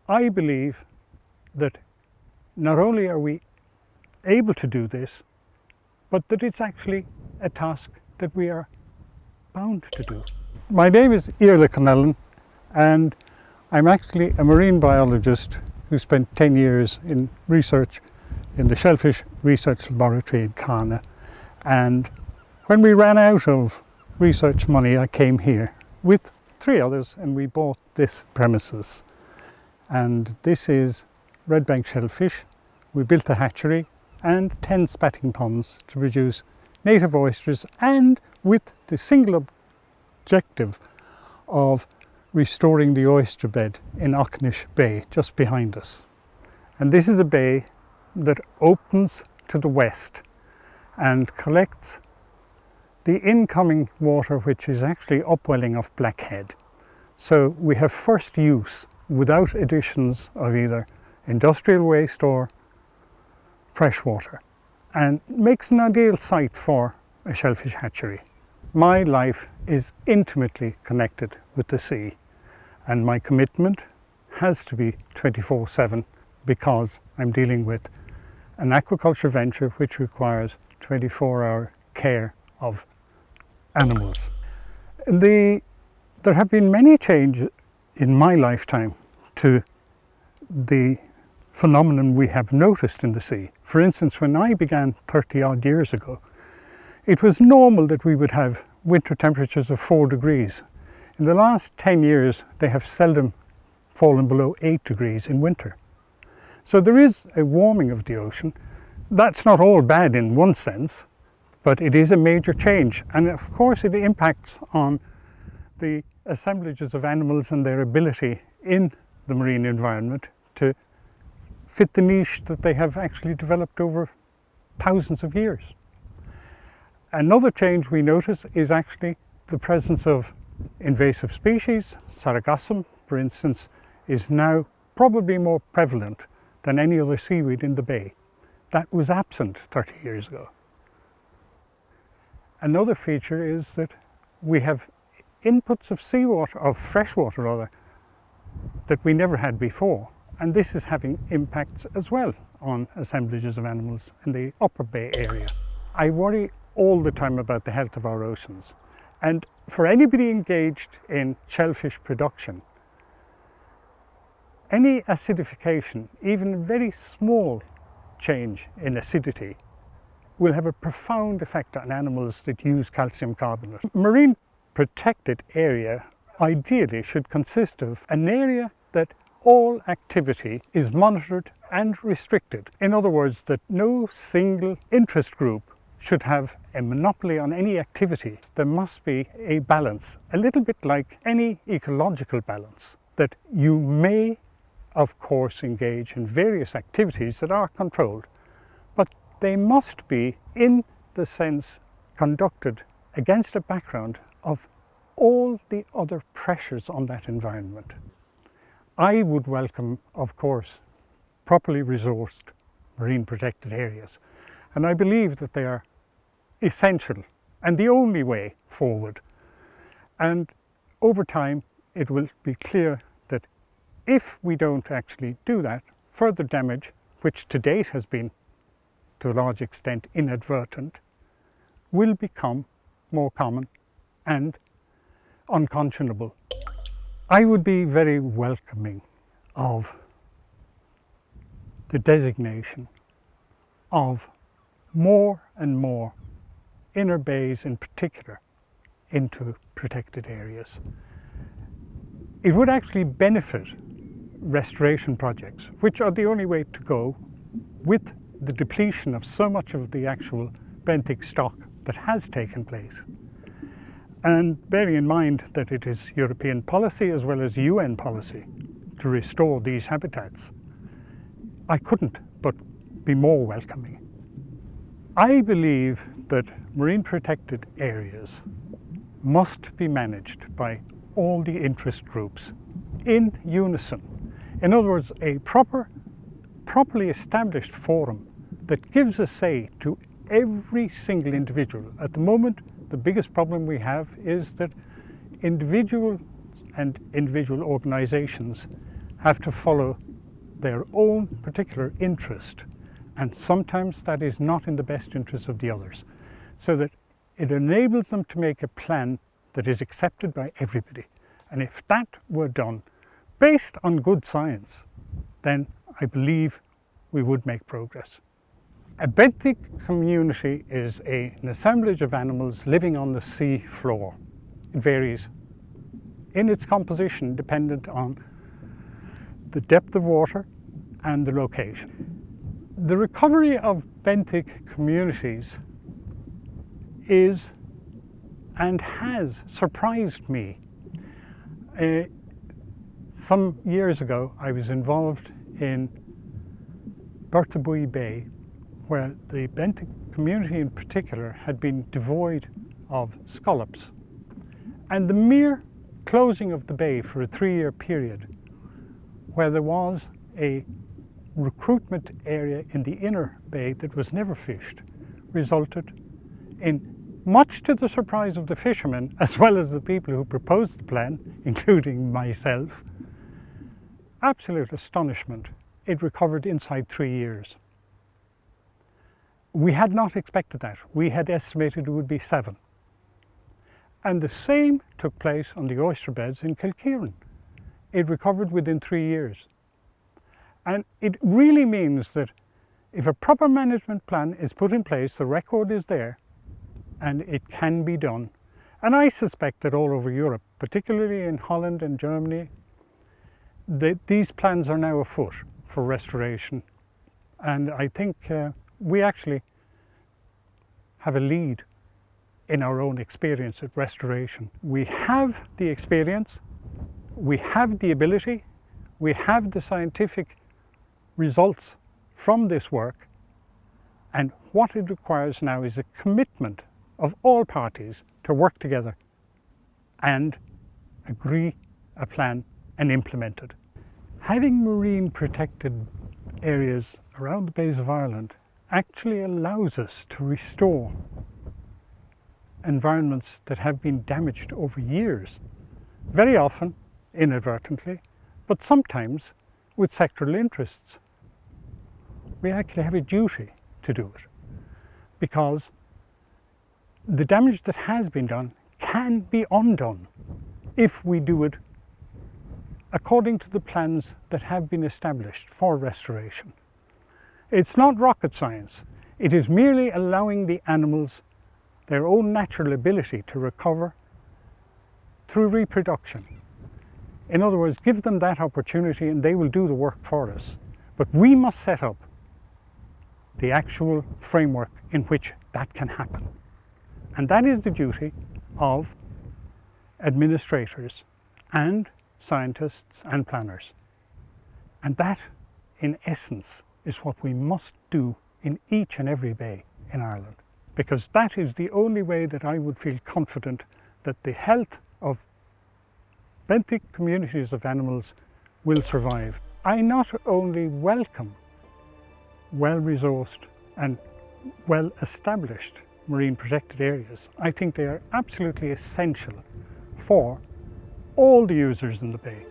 I believe that not only are we able to do this, but that it's actually a task that we are bound to do. My name is Iarfhlaith Connellan, and I'm actually a marine biologist who spent 10 years in research in the Shellfish Research Laboratory in Carna. And when we ran out of research money, I came here with 3 others and we bought this premises. And this is red bank shellfish. We built a hatchery and 10 spatting ponds to produce native oysters, and with the single objective of restoring the oyster bed in Aughinish Bay just behind us. And this is a bay that opens to the west and collects the incoming water, which is actually upwelling of Blackhead. So we have first use without additions of either industrial waste or fresh water, and makes an ideal site for a shellfish hatchery. My life is intimately connected with the sea, and my commitment has to be 24/7 because I'm dealing with an aquaculture venture which requires 24-hour care of animals. There have been many changes in my lifetime to the phenomenon we have noticed in the sea. For instance, when I began 30 odd years ago, it was normal that we would have winter temperatures of 4 degrees. In the last 10 years, they have seldom fallen below 8 degrees in winter. So there is a warming of the ocean. That's not all bad in one sense, but it is a major change. And of course it impacts on the assemblages of animals and their ability in the marine environment to fit the niche that they have actually developed over thousands of years. Another change we notice is actually the presence of invasive species. Sargassum, for instance, is now probably more prevalent than any other seaweed in the bay. That was absent 30 years ago. Another feature is that we have inputs of seawater, of freshwater rather, that we never had before. And this is having impacts as well on assemblages of animals in the upper bay area. I worry all the time about the health of our oceans. And for anybody engaged in shellfish production, any acidification, even a very small change in acidity, will have a profound effect on animals that use calcium carbonate. Marine protected area ideally should consist of an area that all activity is monitored and restricted. In other words, that no single interest group should have a monopoly on any activity. There must be a balance, a little bit like any ecological balance, that you may, of course, engage in various activities that are controlled, but they must be, in the sense, conducted against a background of all the other pressures on that environment. I would welcome, of course, properly resourced marine protected areas, and I believe that they are essential and the only way forward. And over time, it will be clear that if we don't actually do that, further damage, which to date has been to a large extent inadvertent, will become more common and unconscionable. I would be very welcoming of the designation of more and more inner bays in particular into protected areas. It would actually benefit restoration projects, which are the only way to go with the depletion of so much of the actual benthic stock that has taken place. And bearing in mind that it is European policy as well as UN policy to restore these habitats, I couldn't but be more welcoming. I believe that marine protected areas must be managed by all the interest groups in unison. In other words, a properly established forum that gives a say to every single individual. At the moment, the biggest problem we have is that individuals and individual organizations have to follow their own particular interest, and sometimes that is not in the best interest of the others, so that it enables them to make a plan that is accepted by everybody. And if that were done based on good science, then I believe we would make progress. A benthic community is an assemblage of animals living on the sea floor. It varies in its composition dependent on the depth of water and the location. The recovery of benthic communities is and has surprised me. Some years ago I was involved in Galway Bay, where the benthic community in particular had been devoid of scallops. And the mere closing of the bay for a 3-year period, where there was a recruitment area in the inner bay that was never fished, resulted in, much to the surprise of the fishermen as well as the people who proposed the plan, including myself, absolute astonishment. It recovered inside 3 years. We had not expected that. We had estimated it would be 7. And the same took place on the oyster beds in Kilkieran. It recovered within 3 years. And it really means that if a proper management plan is put in place, the record is there, and it can be done. And I suspect that all over Europe, particularly in Holland and Germany, these plans are now afoot for restoration. And I think we actually have a lead in our own experience at restoration. We have the experience, we have the ability, we have the scientific results from this work, and what it requires now is a commitment of all parties to work together and agree a plan and implement it. Having marine protected areas around the bays of Ireland actually allows us to restore environments that have been damaged over years, very often inadvertently, but sometimes with sectoral interests. We actually have a duty to do it, because the damage that has been done can be undone if we do it according to the plans that have been established for restoration. It's not rocket science. It is merely allowing the animals their own natural ability to recover through reproduction. In other words, give them that opportunity and they will do the work for us. But we must set up the actual framework in which that can happen. And that is the duty of administrators and scientists and planners. And that, in essence, is what we must do in each and every bay in Ireland, because that is the only way that I would feel confident that the health of benthic communities of animals will survive. I not only welcome well-resourced and well-established marine protected areas, I think they are absolutely essential for all the users in the bay.